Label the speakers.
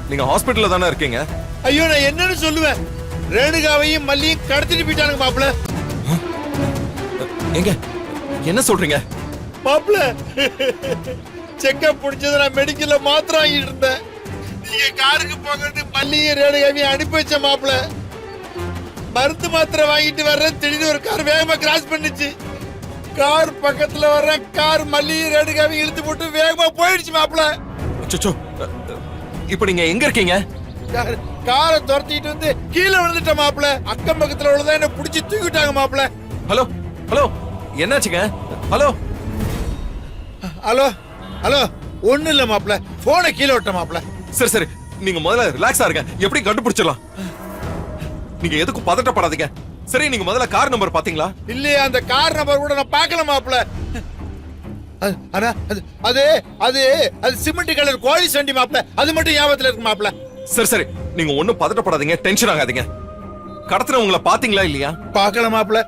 Speaker 1: நீங்க ஹாஸ்பிடல்ல தானே இருக்கீங்க?
Speaker 2: ஐயோ நான் என்னன்னு சொல்லுவேன்? ரேணுகாவையும் மல்லியும் கடத்திட்டு போயிட்டானுங்க மாப்பிள்ள.
Speaker 1: எங்க என்ன சொல்றீங்க?
Speaker 2: மாப்பிள்ள செக்கப் முடிச்சது நான் மெடிக்கல்ல மாத்திரம் வாங்கிட்டு இருந்தேன். நீங்க காருக்கு போங்கன்னு மல்லியும் ரேணுகாவையும் அனுப்பி வச்ச மாப்பிள்ள. மருந்து மாத்திரை வாங்கிட்டு வர்றேன், திடீர்னு ஒரு கார் வேகமா கிராஸ் பண்ணுச்சு. கார் பக்கத்துல வர்ற கார் மல்லியும் ரேணுகாவையும் இழுத்து போட்டு வேகமா போயிடுச்சு மாப்பிள்ள.
Speaker 1: அச்சச்சோ, இப்போ நீங்க எங்க இருக்கீங்க?
Speaker 2: காரை துரத்திட்டு வந்து கீழே விழுந்துட்ட மாப்பிள்ள. அக்கம் பக்கத்துல உள்ளதா என்ன புடிச்சு தூக்கிட்டாங்க மாப்பிள்ள.
Speaker 1: ஹலோ ஹலோ, என்னாச்சுங்க? ஹலோ
Speaker 2: ஹலோ ஹலோ, ஒண்ணு இல்ல மாப்பிள்ள, போனை கீழே விட்ட மாப்பிள்ள.
Speaker 1: சரி சரி, நீங்க முதல்ல ரிலாக்ஸா இருங்க. எப்படி கண்டுபிடிச்சிடலாம்? நீங்க எதுக்கும் பதட்டப்படாதீங்க. சரி, நீங்க முதல்ல கார் நம்பர் பாத்தீங்களா?
Speaker 2: இல்லையா, அந்த கார் நம்பர் கூட நான் பார்க்கல மாப்பிள்ள. ஆனா அது அது அது சிமெண்ட் கலர் கோழி சண்டி மாப்பிள்ள. அது மட்டும் ஞாபகத்துல இருக்கு மாப்பிள்ள.
Speaker 1: சரி சரி, நீங்க ஒண்ணும் பதட்டப்படாதீங்க, டென்ஷன் ஆகாதீங்க. கடத்துறவங்கள பாத்தீங்களா இல்லையா?
Speaker 2: பார்க்கல மாப்பிள்ள.